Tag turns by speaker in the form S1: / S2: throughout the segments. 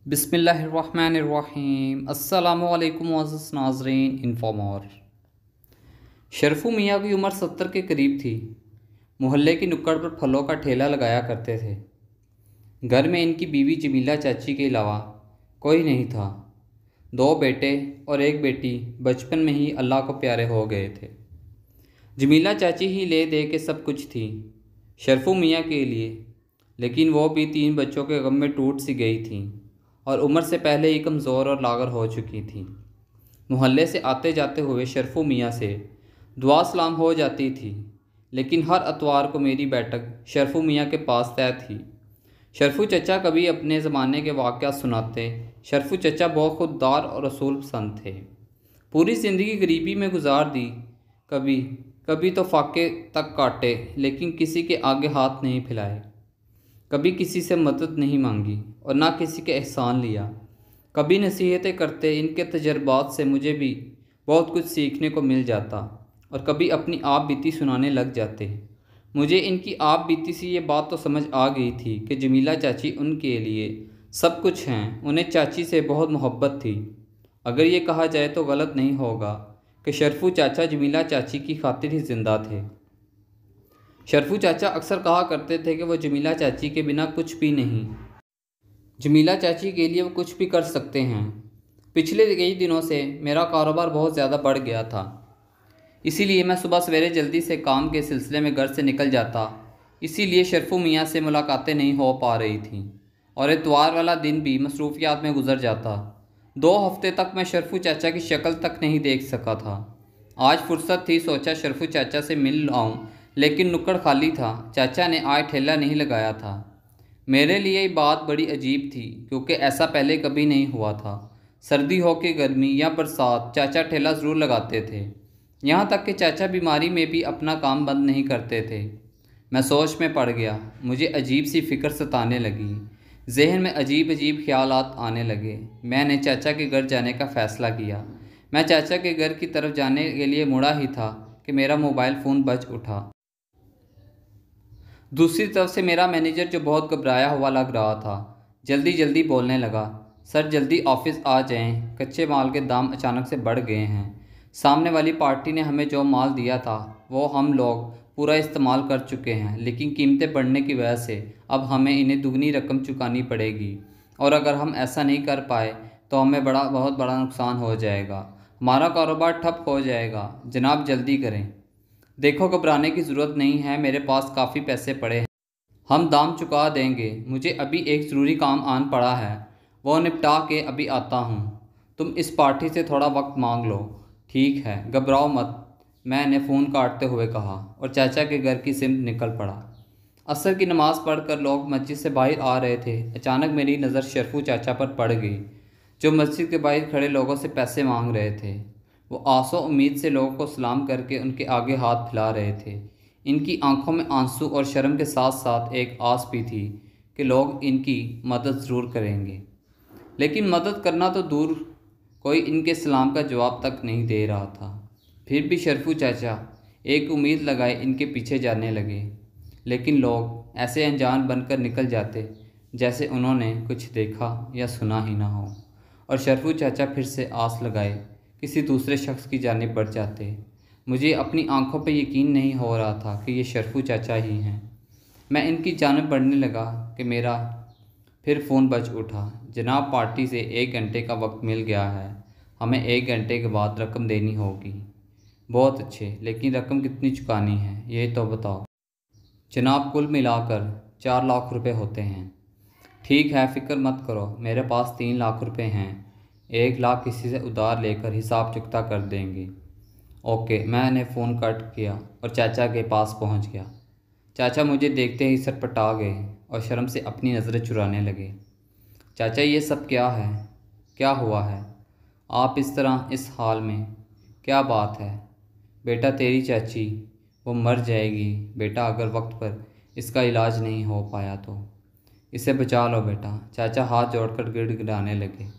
S1: बिस्मिल्लाहिर्रहमानिर्रहीम अस्सलामुअलैकुम मुअज़्ज़ज़ नाज़रीन। इन्फॉर्मर शरफू मियाँ की उम्र 70 के करीब थी। मोहल्ले की नुक्कड़ पर फलों का ठेला लगाया करते थे। घर में इनकी बीवी जमीला चाची के अलावा कोई नहीं था। दो बेटे और एक बेटी बचपन में ही अल्लाह को प्यारे हो गए थे। जमीला चाची ही ले दे के सब कुछ थी शरफू मियाँ के लिए, लेकिन वो भी 3 बच्चों के गम में टूट सी गई थी और उम्र से पहले ही कमज़ोर और लागर हो चुकी थी। मोहल्ले से आते जाते हुए शरफू मियाँ से दुआ सलाम हो जाती थी, लेकिन हर अतवार को मेरी बैठक शरफू मियाँ के पास तय थी। शरफू चचा कभी अपने ज़माने के वाक़यात सुनाते। शरफू चचा बहुत खुददार और रसूल पसंद थे। पूरी ज़िंदगी गरीबी में गुजार दी, कभी कभी तो फाके तक काटे, लेकिन किसी के आगे हाथ नहीं फैलाए। कभी किसी से मदद नहीं मांगी और ना किसी के एहसान लिया। कभी नसीहतें करते इनके तजर्बात से मुझे भी बहुत कुछ सीखने को मिल जाता और कभी अपनी आप बीती सुनाने लग जाते। मुझे इनकी आप बीती से ये बात तो समझ आ गई थी कि जमीला चाची उनके लिए सब कुछ हैं। उन्हें चाची से बहुत मोहब्बत थी। अगर ये कहा जाए तो गलत नहीं होगा कि शरफू चाचा जमीला चाची की खातिर ही ज़िंदा थे। शरफू चाचा अक्सर कहा करते थे कि वो जमीला चाची के बिना कुछ भी नहीं। जमीला चाची के लिए वो कुछ भी कर सकते हैं। पिछले कई दिनों से मेरा कारोबार बहुत ज़्यादा बढ़ गया था, इसीलिए मैं सुबह सवेरे जल्दी से काम के सिलसिले में घर से निकल जाता। इसीलिए शरफू मियाँ से मुलाकातें नहीं हो पा रही थीं और इतवार वाला दिन भी मसरूफियात में गुजर जाता। 2 हफ्ते तक मैं शरफू चाचा की शक्ल तक नहीं देख सका था। आज फुर्सत थी, सोचा शरफू चाचा से मिल आऊँ, लेकिन नुक्कड़ खाली था। चाचा ने आज ठेला नहीं लगाया था। मेरे लिए ये बात बड़ी अजीब थी, क्योंकि ऐसा पहले कभी नहीं हुआ था। सर्दी हो कि गर्मी या बरसात, चाचा ठेला ज़रूर लगाते थे। यहाँ तक कि चाचा बीमारी में भी अपना काम बंद नहीं करते थे। मैं सोच में पड़ गया। मुझे अजीब सी फ़िक्र सताने लगी। जहन में अजीब अजीब ख्यालात आने लगे। मैंने चाचा के घर जाने का फ़ैसला किया। मैं चाचा के घर की तरफ जाने के लिए मुड़ा ही था कि मेरा मोबाइल फ़ोन बज उठा। दूसरी तरफ से मेरा मैनेजर, जो बहुत घबराया हुआ लग रहा था, जल्दी जल्दी बोलने लगा, सर जल्दी ऑफिस आ जाएं, कच्चे माल के दाम अचानक से बढ़ गए हैं। सामने वाली पार्टी ने हमें जो माल दिया था वो हम लोग पूरा इस्तेमाल कर चुके हैं, लेकिन कीमतें बढ़ने की वजह से अब हमें इन्हें दुगनी रकम चुकानी पड़ेगी और अगर हम ऐसा नहीं कर पाए तो हमें बहुत बड़ा नुकसान हो जाएगा। हमारा कारोबार ठप हो जाएगा। जनाब जल्दी करें। देखो, घबराने की ज़रूरत नहीं है, मेरे पास काफ़ी पैसे पड़े हैं, हम दाम चुका देंगे। मुझे अभी एक ज़रूरी काम आन पड़ा है, वो निपटा के अभी आता हूँ। तुम इस पार्टी से थोड़ा वक्त मांग लो। ठीक है, घबराओ मत, मैंने फ़ोन काटते हुए कहा और चाचा के घर की सिमत निकल पड़ा। असर की नमाज़ पढ़कर लोग मस्जिद से बाहर आ रहे थे। अचानक मेरी नज़र शरफू चाचा पर पड़ गई, जो मस्जिद के बाहर खड़े लोगों से पैसे मांग रहे थे। वो आसो उम्मीद से लोगों को सलाम करके उनके आगे हाथ फैला रहे थे। इनकी आंखों में आंसू और शर्म के साथ साथ एक आस भी थी कि लोग इनकी मदद ज़रूर करेंगे, लेकिन मदद करना तो दूर, कोई इनके सलाम का जवाब तक नहीं दे रहा था। फिर भी शरफू चाचा एक उम्मीद लगाए इनके पीछे जाने लगे, लेकिन लोग ऐसे अनजान बनकर निकल जाते जैसे उन्होंने कुछ देखा या सुना ही ना हो, और शरफू चाचा फिर से आस लगाए किसी दूसरे शख्स की जानिब बढ़ जाते। मुझे अपनी आंखों पर यकीन नहीं हो रहा था कि ये शरफू चाचा ही हैं। मैं इनकी जानिब बढ़ने लगा कि मेरा फिर फ़ोन बज उठा। जनाब, पार्टी से 1 घंटे का वक्त मिल गया है, हमें 1 घंटे के बाद रकम देनी होगी। बहुत अच्छे, लेकिन रकम कितनी चुकानी है ये तो बताओ। जनाब, कुल मिलाकर 4 लाख रुपए होते हैं। ठीक है, फ़िक्र मत करो, मेरे पास 3 लाख रुपए हैं। 1 लाख किसी से उधार लेकर हिसाब चुकता कर देंगे। ओके, मैंने फ़ोन कट किया और चाचा के पास पहुंच गया। चाचा मुझे देखते ही सटपटा गए और शर्म से अपनी नज़रें चुराने लगे। चाचा, ये सब क्या है? क्या हुआ है? आप इस तरह इस हाल में? क्या बात है? बेटा, तेरी चाची वो मर जाएगी बेटा, अगर वक्त पर इसका इलाज नहीं हो पाया तो। इसे बचा लो बेटा। चाचा हाथ जोड़कर गिड़गिड़ाने लगे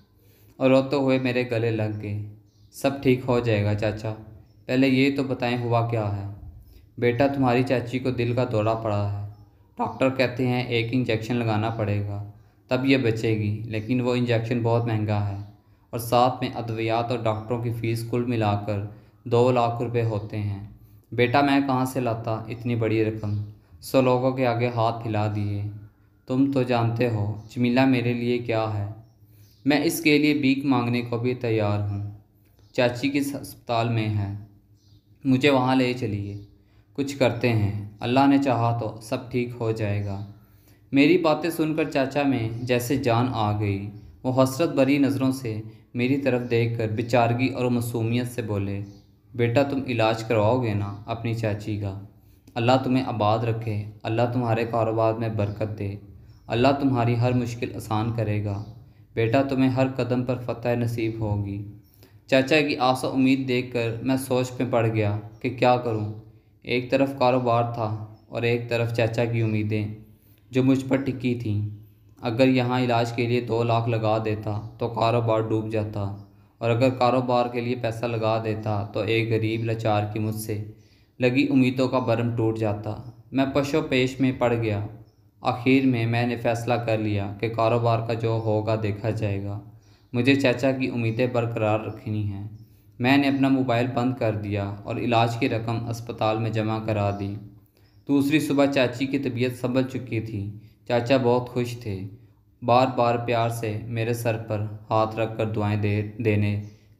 S1: और रोते हुए मेरे गले लग गए। सब ठीक हो जाएगा चाचा, पहले ये तो बताएं हुआ क्या है? बेटा, तुम्हारी चाची को दिल का दौरा पड़ा है। डॉक्टर कहते हैं 1 इंजेक्शन लगाना पड़ेगा। तब ये बचेगी, लेकिन वो इंजेक्शन बहुत महंगा है और साथ में अद्वियात और डॉक्टरों की फ़ीस कुल मिलाकर 2 लाख रुपए होते हैं। बेटा मैं कहाँ से लाता इतनी बड़ी रकम। 100 लोगों के आगे हाथ फैला दिए। तुम तो जानते हो जमीला मेरे लिए क्या है। मैं इसके लिए भीख मांगने को भी तैयार हूँ। चाची किस अस्पताल में है, मुझे वहाँ ले चलिए। कुछ करते हैं, अल्लाह ने चाहा तो सब ठीक हो जाएगा। मेरी बातें सुनकर चाचा में जैसे जान आ गई। वो हसरत भरी नज़रों से मेरी तरफ देखकर बेचारगी और मासूमियत से बोले, बेटा तुम इलाज करवाओगे ना अपनी चाची का। अल्लाह तुम्हें आबाद रखे, अल्लाह तुम्हारे कारोबार में बरकत दे, अल्लाह तुम्हारी हर मुश्किल आसान करेगा। बेटा तुम्हें हर कदम पर फतह नसीब होगी। चाचा की आशा उम्मीद देखकर मैं सोच में पड़ गया कि क्या करूं। एक तरफ कारोबार था और एक तरफ चाचा की उम्मीदें जो मुझ पर टिकी थीं। अगर यहाँ इलाज के लिए 2 लाख लगा देता तो कारोबार डूब जाता, और अगर कारोबार के लिए पैसा लगा देता तो एक गरीब लाचार की मुझसे लगी उम्मीदों का भरम टूट जाता। मैं पशो पेश में पड़ गया। आखिर में मैंने फ़ैसला कर लिया कि कारोबार का जो होगा देखा जाएगा। मुझे चाचा की उम्मीदें बरकरार रखनी हैं। मैंने अपना मोबाइल बंद कर दिया और इलाज की रकम अस्पताल में जमा करा दी। दूसरी सुबह चाची की तबीयत संभल चुकी थी। चाचा बहुत खुश थे। बार बार प्यार से मेरे सर पर हाथ रख कर दुआएं देने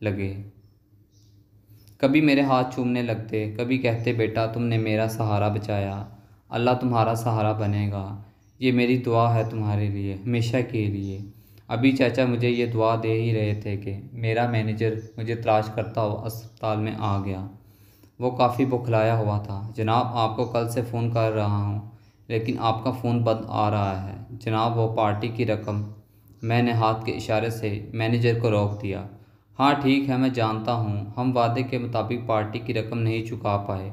S1: लगे। कभी मेरे हाथ चूमने लगते, कभी कहते, बेटा तुमने मेरा सहारा बचाया, अल्लाह तुम्हारा सहारा बनेगा। ये मेरी दुआ है तुम्हारे लिए, हमेशा के लिए। अभी चाचा मुझे ये दुआ दे ही रहे थे कि मेरा मैनेजर मुझे तलाश करता हुआ अस्पताल में आ गया। वो काफ़ी बौखलाया हुआ था। जनाब आपको कल से फ़ोन कर रहा हूँ, लेकिन आपका फ़ोन बंद आ रहा है। जनाब वो पार्टी की रकम। मैंने हाथ के इशारे से मैनेजर को रोक दिया। हाँ ठीक है, मैं जानता हूँ हम वादे के मुताबिक पार्टी की रकम नहीं चुका पाए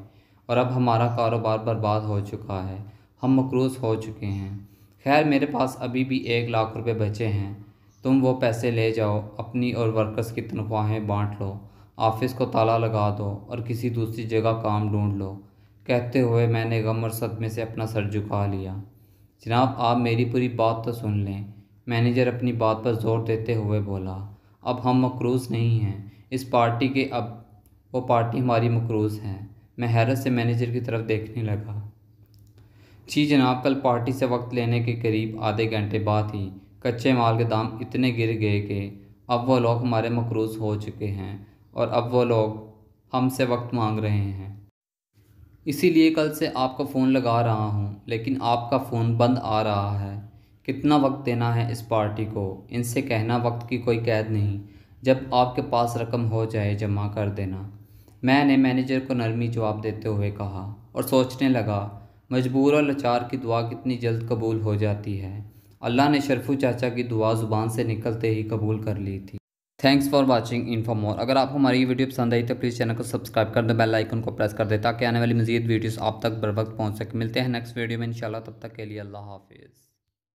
S1: और अब हमारा कारोबार बर्बाद हो चुका है, हम मकरूज़ हो चुके हैं। खैर मेरे पास अभी भी 1 लाख रुपए बचे हैं। तुम वो पैसे ले जाओ, अपनी और वर्कर्स की तनख्वाहें बांट लो, ऑफिस को ताला लगा दो और किसी दूसरी जगह काम ढूंढ लो। कहते हुए मैंने गम और सदमे से अपना सर झुका लिया। जनाब आप मेरी पूरी बात तो सुन लें, मैनेजर अपनी बात पर जोर देते हुए बोला। अब हम मकरूज़ नहीं हैं इस पार्टी के, अब वो पार्टी हमारी मकरूज़ हैं। मैं हैरत से मैनेजर की तरफ देखने लगा। जी जनाब, कल पार्टी से वक्त लेने के करीब आधे घंटे बाद ही कच्चे माल के दाम इतने गिर गए कि अब वो लोग हमारे मकरूज़ हो चुके हैं और अब वो लोग हमसे वक्त मांग रहे हैं। इसीलिए कल से आपका फ़ोन लगा रहा हूँ, लेकिन आपका फ़ोन बंद आ रहा है। कितना वक्त देना है इस पार्टी को, इनसे कहना वक्त की कोई कैद नहीं, जब आपके पास रकम हो जाए जमा कर देना। मैंने मैनेजर को नरमी जवाब देते हुए कहा और सोचने लगा, मजबूर और लाचार की दुआ कितनी जल्द कबूल हो जाती है। अल्लाह ने शरफू चाचा की दुआ ज़ुबान से निकलते ही कबूल कर ली थी। थैंक्स फॉर वाचिंग इन्फो मोर। अगर आपको हमारी ये वीडियो पसंद आई तो प्लीज़ चैनल को सब्सक्राइब कर दें, बेल आइकन को प्रेस कर दें ताकि आने वाली मज़ीद वीडियोस आप तक बर वक्त पहुँच सके। मिलते हैं नेक्स्ट वीडियो में इंशाल्लाह, तब तक के लिए अल्लाह हाफिज़।